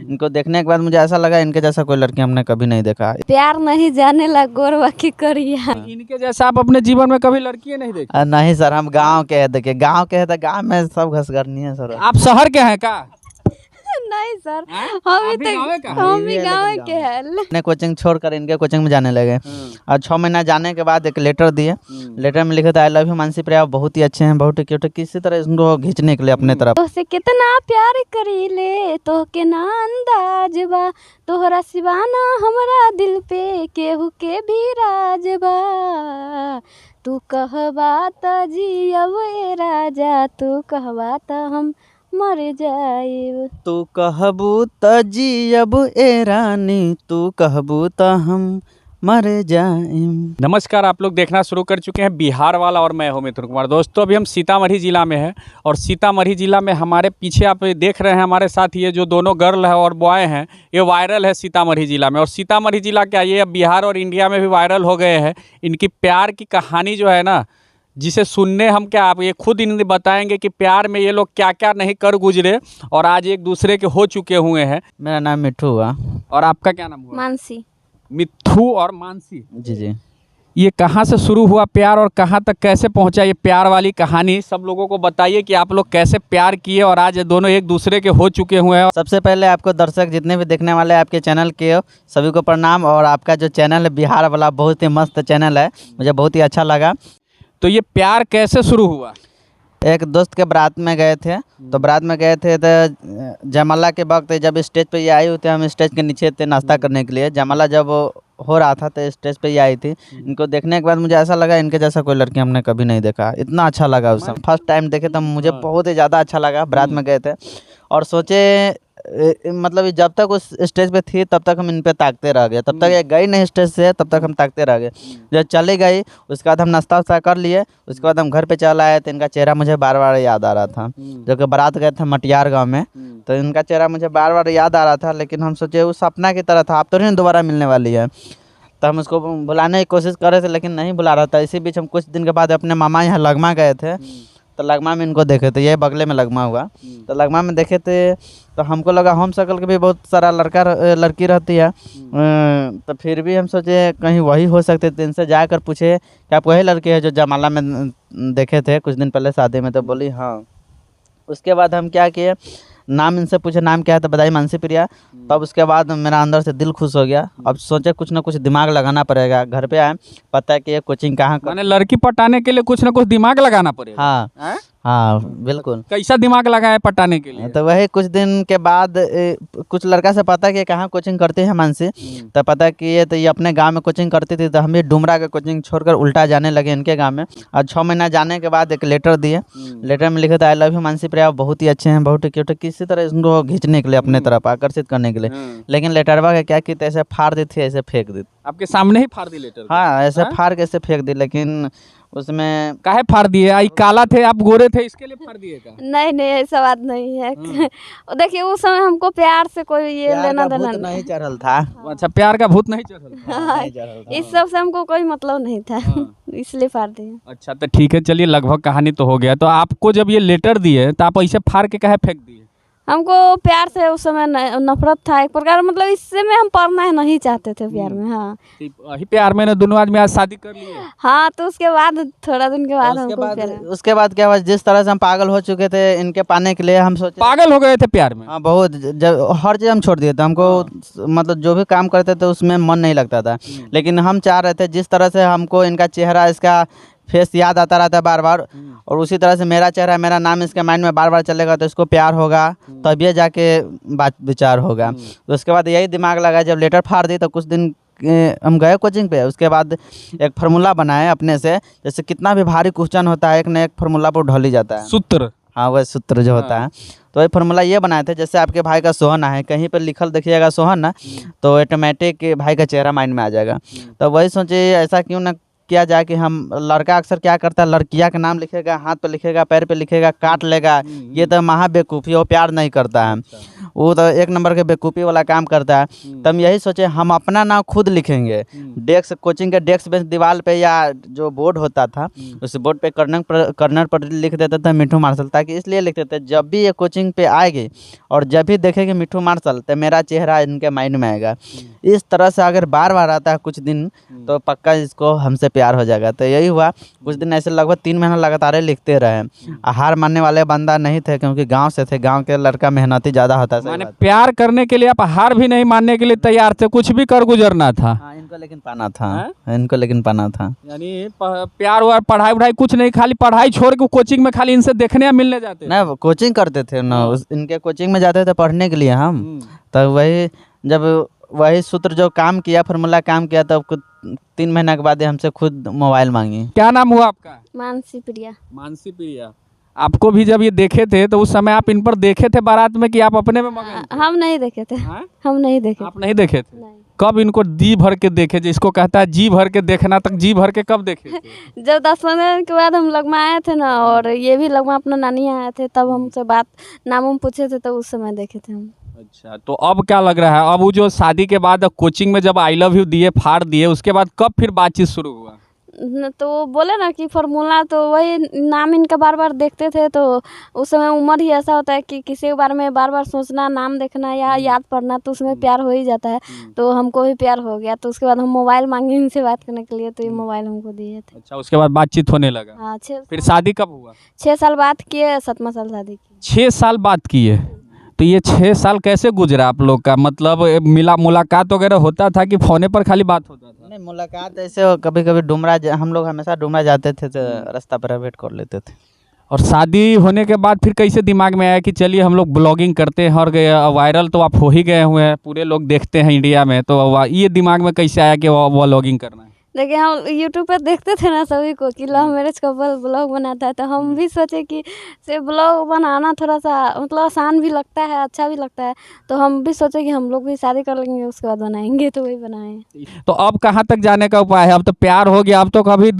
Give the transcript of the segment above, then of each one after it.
इनको देखने के बाद मुझे ऐसा लगा इनके जैसा कोई लड़की हमने कभी नहीं देखा। प्यार नहीं जाने ला गोरवा की करिया। इनके जैसा आप अपने जीवन में कभी लड़की नहीं देखी? नहीं सर, हम गांव के हैं। देखिए गांव के हैं तो गांव में सब घसगरनी है सर। आप शहर के हैं का? नहीं सर, आप भी गाँव का? हम भी गाँव के हैं। ने कोचिंग छोड़कर इनके कोचिंग में जाने लगे और 6 महीना जाने के बाद एक लेटर दिए। लेटर में लिखे थे आई लव यू मानसी प्रिया, बहुत ही अच्छे हैं, बहुत ही क्यूट है। किसी तरह इनको खींचने के लिए अपने तरफ। तो से कितना प्यार करीले तो के ना अंदाज बा, तोहरा सिवाना हमरा दिल पे केहू के भी राज बा। तू कहबा त जियब ए राजा, तू कहबा त हम मर जाइब। तू कहबू त जियब ए रानी, तू कहबू त हम मर जाएम। नमस्कार, आप लोग देखना शुरू कर चुके हैं बिहार वाला और मैं हूं मिथुन कुमार। दोस्तों अभी हम सीतामढ़ी ज़िला में हैं और सीतामढ़ी ज़िला में हमारे पीछे आप देख रहे हैं हमारे साथ ये जो दोनों गर्ल है और बॉय हैं, ये वायरल है सीतामढ़ी ज़िला में। और सीतामढ़ी ज़िला क्या, ये अब बिहार और इंडिया में भी वायरल हो गए हैं। इनकी प्यार की कहानी जो है ना, जिसे सुनने हम क्या, आप ये खुद इन्हें बताएंगे कि प्यार में ये लोग क्या क्या नहीं कर गुजरे और आज एक दूसरे के हो चुके हुए हैं। मेरा नाम मिट्ठू हुआ। और आपका क्या नाम हुआ? मानसी। मिट्ठू और मानसी जी जी। ये कहाँ से शुरू हुआ प्यार और कहाँ तक कैसे पहुँचा ये प्यार वाली कहानी, सब लोगों को बताइए कि आप लोग कैसे प्यार किए और आज दोनों एक दूसरे के हो चुके हुए हैं। सबसे पहले आपको दर्शक जितने भी देखने वाले आपके चैनल के सभी को प्रणाम। और आपका जो चैनल है बिहार वाला, बहुत ही मस्त चैनल है, मुझे बहुत ही अच्छा लगा। तो ये प्यार कैसे शुरू हुआ? एक दोस्त के बारात में गए थे, तो बारात में गए थे तो जयमाला के वक्त जब स्टेज पे ये आई हुई थी, हम स्टेज के नीचे थे नाश्ता करने के लिए। जयमाला जब हो रहा था तो स्टेज पे ये आई थी। इनको देखने के बाद मुझे ऐसा लगा इनके जैसा कोई लड़की हमने कभी नहीं देखा। इतना अच्छा लगा उस समय, फर्स्ट टाइम देखे तो मुझे बहुत ही ज़्यादा अच्छा लगा। बारात में गए थे और सोचे मतलब जब तक उस स्टेज पे थी तब तक हम इन पे ताकते रह गए। तब तक ये गई नहीं स्टेज से, तब तक हम ताकते रह गए। जब चली गई उसके बाद हम नाश्ता वास्ता कर लिए। उसके बाद हम घर पे चल आए तो इनका चेहरा मुझे बार बार याद आ रहा था। जो कि बारात गए थे मटियार गांव में, तो इनका चेहरा मुझे बार बार याद आ रहा था। लेकिन हम सोचे उस सपना की तरह था, आप तो नहीं दोबारा मिलने वाली है। तो हम उसको बुलाने की कोशिश कर रहे थे लेकिन नहीं बुला रहा था। इसी बीच हम कुछ दिन के बाद अपने मामा यहाँ लगमा गए थे, तो लगमा में इनको देखे थे। ये बगले में लगमा हुआ, तो लगमा में देखे थे तो हमको लगा होम सर्कल के भी बहुत सारा लड़की रहती है। तो फिर भी हम सोचे कहीं वही हो सकते थे। इनसे जाकर पूछे कि आप वही लड़के हैं जो जयमाला में देखे थे कुछ दिन पहले शादी में? तो बोली हाँ। उसके बाद हम क्या किए, नाम इनसे पूछे नाम क्या है, तो बताई मानसी प्रिया। तब उसके बाद मेरा अंदर से दिल खुश हो गया। अब सोचे कुछ ना कुछ दिमाग लगाना पड़ेगा। घर पे आए, पता है कि ये कोचिंग कहाँ मैंने लड़की पटाने के लिए कुछ ना कुछ दिमाग लगाना पड़ेगा। हाँ हाँ बिल्कुल। कैसा दिमाग लगाया पटाने के लिए? तो वही कुछ दिन के बाद कुछ लड़का से पता कि कहाँ कोचिंग करती है मानसी, तो पता कि ये अपने गांव में कोचिंग करती थी। तो हम भी डुमरा का कोचिंग छोड़कर उल्टा जाने लगे इनके गांव में। और 6 महीना जाने के बाद एक लेटर दिए। लेटर में लिखे थे आई लव यू मानसी प्रिया, बहुत ही अच्छे हैं, बहुत ही क्यूट है। किसी तरह इनको खींचने के लिए अपने तरफ, आकर्षित करने के लिए। लेकिन लेटरवा का क्या की, ऐसे फाड़ दी थी, ऐसे फेंक दी। आपके सामने ही फाड़ दी लेटर? हाँ, ऐसे फाड़ के ऐसे फेंक दी। लेकिन उसमें काहे फाड़ दिए? आई काला थे, आप गोरे थे, इसके लिए फाड़ दिए का? नहीं ऐसा बात नहीं है। देखिए उस समय हमको प्यार से कोई ये लेना देना नहीं चढ़ल था। अच्छा, प्यार का भूत नहीं चढ़ल था? हाँ, इस सब से हमको कोई मतलब नहीं था। इसलिए फाड़ दिए। अच्छा तो ठीक है, चलिए लगभग कहानी तो हो गया। तो आपको जब ये लेटर दिए तो आप ऐसे फाड़ के काहे फेंक दिए? हमको प्यार से उस समय नफरत था एक प्रकार, मतलब इससे में हम पढ़ना नहीं चाहते थे प्यार में। हाँ, वही प्यार में ना दोनों आदमी आज शादी कर लिए। हाँ, तो उसके बाद थोड़ा दिन के बाद उसके बाद क्या हुआ, जिस तरह से हम पागल हो चुके थे इनके पाने के लिए, हम सोचे पागल हो गए थे प्यार में। हाँ बहुत। जब हर चीज़ हम छोड़ दिए थे, हमको मतलब जो भी काम करते थे उसमें मन नहीं लगता था। लेकिन हम चाह रहे थे जिस तरह से हमको इनका चेहरा, इसका फेस याद आता रहता है बार बार, और उसी तरह से मेरा चेहरा, मेरा नाम इसके माइंड में बार बार चलेगा, तो इसको प्यार होगा तब ये जाके बात विचार होगा। तो उसके बाद यही दिमाग लगा। जब लेटर फाड़ दी तो कुछ दिन हम गए कोचिंग पे। उसके बाद एक फार्मूला बनाए अपने से, जैसे कितना भी भारी क्वेश्चन होता है एक न एक फार्मूला पर ढल ही जाता है। सूत्र? हाँ, वह सूत्र जो होता है। तो वही फार्मूला ये बनाए थे। जैसे आपके भाई का सोहन है, कहीं पर लिखल देखिएगा सोहन ना, तो ऑटोमेटिक भाई का चेहरा माइंड में आ जाएगा। तो वही सोचे ऐसा क्यों ना किया जाए कि हम लड़का अक्सर क्या करता है, लड़कियां का नाम लिखेगा, हाथ पे लिखेगा, पैर पे लिखेगा, काट लेगा, ये तो महा बेवकूफ़ी, वो प्यार नहीं करता है, वो तो एक नंबर के बेवकूफ़ी वाला काम करता है। तो हम यही सोचे हम अपना नाम खुद लिखेंगे, डेस्क कोचिंग के डेस्क बेंच दीवार पे या जो बोर्ड होता था उस बोर्ड पे कर्नर पर लिख देते थे मिठू मार्शल, ताकि इसलिए लिखते थे जब भी ये कोचिंग पे आएगी और जब भी देखेगी मिठू मार्शल तो मेरा चेहरा इनके माइंड में आएगा। इस तरह से अगर बार बार आता है कुछ दिन तो पक्का इसको हमसे प्यार हो जाएगा। तो यही हुआ, कुछ दिन ऐसे लगभग 3 महीना लगातार लिखते रहे। हार मानने वाले बंदा नहीं थे क्योंकि गांव से थे, गांव के लड़का मेहनती ज़्यादा होता है। सही माने बात। प्यार करने के लिए आप हार भी नहीं मानने के लिए तैयार थे, कुछ भी कर गुजरना था। हाँ, इनको लेकिन पाना था, इनको लेकिन पाना था। यानी प्यार और पढ़ाई वढ़ाई कुछ नहीं, खाली पढ़ाई छोड़ के कोचिंग में खाली इनसे देखने या मिलने जाते। ना कोचिंग करते थे ना, इनके कोचिंग में जाते थे पढ़ने के लिए हम। तो वही जब वही सूत्र जो काम किया, फार्मूला काम किया, तब 3 महीना के बाद ही हमसे खुद मोबाइल मांगी। क्या नाम हुआ आपका? मानसी प्रिया। मानसी प्रिया। आपको भी जब ये देखे थे तो उस समय आप इन पर देखे थे बारात में कि आप अपने में मगन थे? हम नहीं देखे थे। हाँ? हम नहीं देखे। आप नहीं देखे थे? नहीं। कब इनको जी भर के देखे, जिसको कहता है जी भर के देखना, तक जी भर के कब देखे थे? जब 10-15 दिन के बाद हम लगमा आए थे ना, और ये भी लगमा अपना नानी आए थे, तब हमसे बात नाम हम पूछे थे, तो उस समय देखे थे हम। अच्छा, तो अब क्या लग रहा है, अब वो जो शादी के बाद कोचिंग में जब आई लव यू दिए, फाड़ दिए, उसके बाद कब फिर बातचीत शुरू हुआ? तो बोले ना कि फार्मूला, तो वही नाम इनका बार बार देखते थे, तो उस समय उम्र ही ऐसा होता है कि किसी के बारे में बार बार सोचना, नाम देखना या याद पड़ना, तो उसमें प्यार हो ही जाता है। तो हमको भी प्यार हो गया, तो उसके बाद हम मोबाइल मांगे इनसे बात करने के लिए, तो ये मोबाइल हमको दिए थे। अच्छा, उसके बाद बातचीत होने लगा। हाँ, फिर शादी कब हुआ? 6 साल बात किए, 7वां साल शादी की। 6 साल बात किए। तो ये 6 साल कैसे गुजरा आप लोग का? मतलब मुलाकात वगैरह होता था कि फोने पर खाली बात होता था? नहीं, मुलाकात ऐसे कभी कभी डुमरा, हम लोग हमेशा डुमरा जाते थे तो रास्ता पर वेट कर लेते थे। और शादी होने के बाद फिर कैसे दिमाग में आया कि चलिए हम लोग ब्लॉगिंग करते हैं, और वायरल तो आप हो ही गए हुए हैं, पूरे लोग देखते हैं इंडिया में, तो ये दिमाग में कैसे आया कि व्लॉगिंग करना है? देखिए, हम यूट्यूब पर देखते थे ना सभी को कि लव मैरिज कपल ब्लॉग बनाता है, तो हम भी सोचे कि से ब्लॉग बनाना थोड़ा सा मतलब आसान भी लगता है, अच्छा भी लगता है, तो हम भी सोचे कि हम लोग भी शादी कर लेंगे, उसके बाद बनाएंगे, तो वही बनाए। तो अब कहाँ तक जाने का उपाय है? अब तो प्यार हो गया, अब तो कभी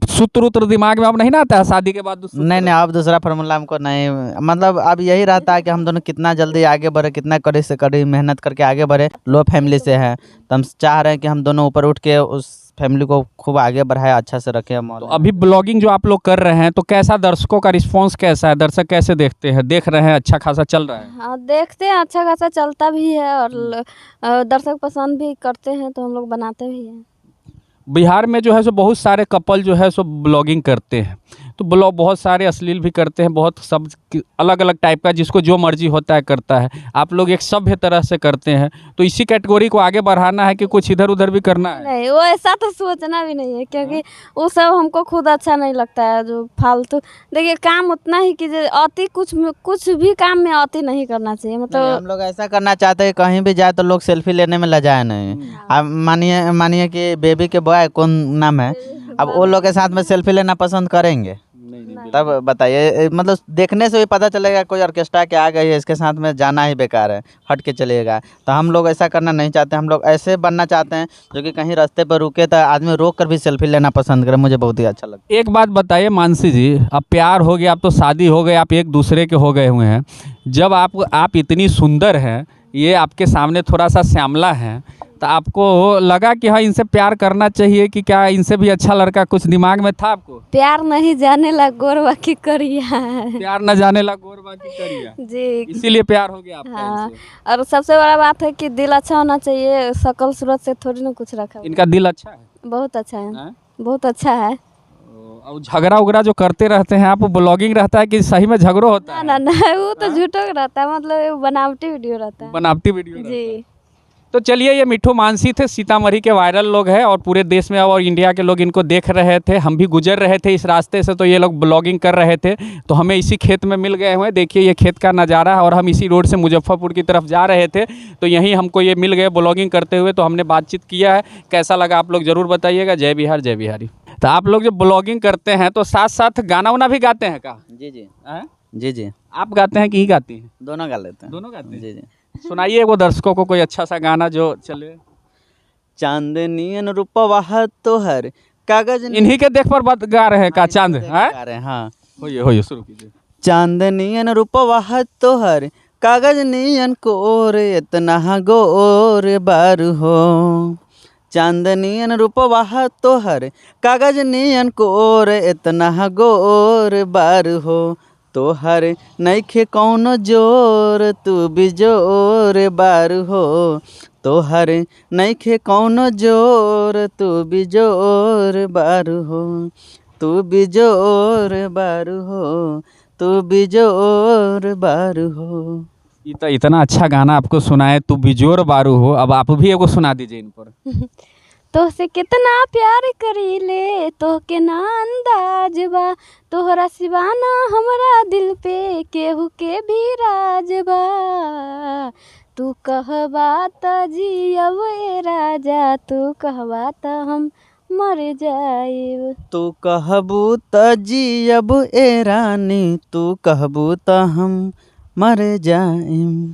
सूत्र उत्र दिमाग में अब नहीं ना आता है शादी के बाद? नहीं, अब दूसरा फार्मूला हमको नहीं, मतलब अब यही रहता है कि हम दोनों कितना जल्दी आगे बढ़े, कितना कड़ी से कड़ी मेहनत करके आगे बढ़े। लो फैमिली से है तो हम चाह रहे हैं कि हम दोनों ऊपर उठ के उस फैमिली को खूब आगे बढ़ाए, अच्छा से रखे। तो अभी ब्लॉगिंग जो आप लोग कर रहे हैं, तो कैसा दर्शकों का रिस्पांस कैसा है? दर्शक कैसे देखते हैं? देख रहे हैं अच्छा खासा चल रहा है? हाँ, देखते हैं, अच्छा खासा चलता भी है, और दर्शक पसंद भी करते हैं, तो हम लोग बनाते भी हैं। बिहार में जो है सो बहुत सारे कपल जो है सो ब्लॉगिंग करते हैं, तो ब्लॉग बहुत सारे अश्लील भी करते हैं, बहुत सब अलग अलग टाइप का, जिसको जो मर्जी होता है करता है। आप लोग एक सभ्य तरह से करते हैं, तो इसी कैटेगरी को आगे बढ़ाना है कि कुछ इधर उधर भी करना है? नहीं, वो ऐसा तो सोचना भी नहीं है, क्योंकि वो सब हमको खुद अच्छा नहीं लगता है, जो फालतू। देखिए, काम उतना ही कीजिए, अति कुछ भी काम में अति नहीं करना चाहिए। मतलब हम लोग ऐसा करना चाहते हैं कहीं भी जाए तो लोग सेल्फी लेने में लजाए नहीं। अब मानिए कि बेबी के बॉय कौन नाम है, अब वो लोग के साथ में सेल्फी लेना पसंद करेंगे? तब बताइए, मतलब देखने से भी पता चलेगा कोई ऑर्केस्ट्रा के आ गई है, इसके साथ में जाना ही बेकार है, हट के चलेगा। तो हम लोग ऐसा करना नहीं चाहते, हम लोग ऐसे बनना चाहते हैं जो कि कहीं रास्ते पर रुके तो आदमी रोक कर भी सेल्फी लेना पसंद करे। मुझे बहुत ही अच्छा लगता है। एक बात बताइए मानसी जी, अब प्यार हो गया, अब तो शादी हो गई, आप एक दूसरे के हो गए हुए हैं, जब आप इतनी सुंदर हैं, ये आपके सामने थोड़ा सा श्यामला है, तो आपको लगा कि हाँ इनसे प्यार करना चाहिए, कि क्या इनसे भी अच्छा लड़का कुछ दिमाग में था आपको? प्यार नहीं जाने ला गोरवा की करिया है। प्यार न जाने ला गोरबा की करिया, जी, इसीलिए प्यार हो गया आपका हाँ। इनसे? और सबसे बड़ा बात है कि दिल अच्छा होना चाहिए, शकल सूरत से थोड़ी ना कुछ रखा हुआ। इनका दिल अच्छा है? बहुत अच्छा है, हैं? बहुत अच्छा है। और झगड़ा उगड़ा जो करते रहते हैं आप, ब्लॉगिंग रहता है कि सही में झगड़ो होता ना है? ना ना, वो तो झूठो रहता है, मतलब वो बनावटी वीडियो रहता है। बनावटी वीडियो रहता है। जी। तो चलिए, ये मिठू मानसी थे, सीतामढ़ी के वायरल लोग हैं, और पूरे देश में और इंडिया के लोग इनको देख रहे थे। हम भी गुजर रहे थे इस रास्ते से, तो ये लोग ब्लॉगिंग कर रहे थे, तो हमें इसी खेत में मिल गए हुए। देखिए ये खेत का नज़ारा है, और हम इसी रोड से मुजफ्फरपुर की तरफ जा रहे थे, तो यहीं हमको ये मिल गए ब्लॉगिंग करते हुए। तो हमने बातचीत किया है, कैसा लगा आप लोग ज़रूर बताइएगा। जय बिहार, जय बिहारी। तो आप लोग जो ब्लॉगिंग करते हैं, तो साथ साथ गाना वाना भी गाते हैं का? जी जी, हैं? जी जी, आप गाते हैं कि ही गाती हैं? दोनों गा लेते हैं। दोनों गाते हैं? जी जी। सुनाइए वो दर्शकों को कोई अच्छा सा गाना जो चले। चांदनियन रूपवा तोहर कागज इन्हीं के देख पर बात गा रहे हैं का चांद है? गा रहे हैं, हाँ। होइए शुरू कीजिए। चांदनियन रूपवा तोहर कागज नियन कोर इतना गोर बार हो। चांदनियन रूपवा तोहर कागज नियन कोर इतना गोर बार हो। तोहर नइखे कौनो जोर तू बिजोर बार हो। तोहर नइखे कौनो जोर तू बिजोर बार हो। तू बिजोर बार हो। तू बिजोर बार हो। ये तो इतना अच्छा गाना आपको सुनाए, तू बिजोर बारू हो। अब आप भी एगो सुना दीजिए इन पर। तोहसे कितना प्यार करीले तोहके ना अंदाज बा। तोहरा सिवाना हमरा दिल पे केहू के भी राज बा। तू कहबा त जियब ए राजा, तू कहबा त हम मर जाइब। तू कहबू त जियब ए रानी, तू कहबू त हम मर जाइम।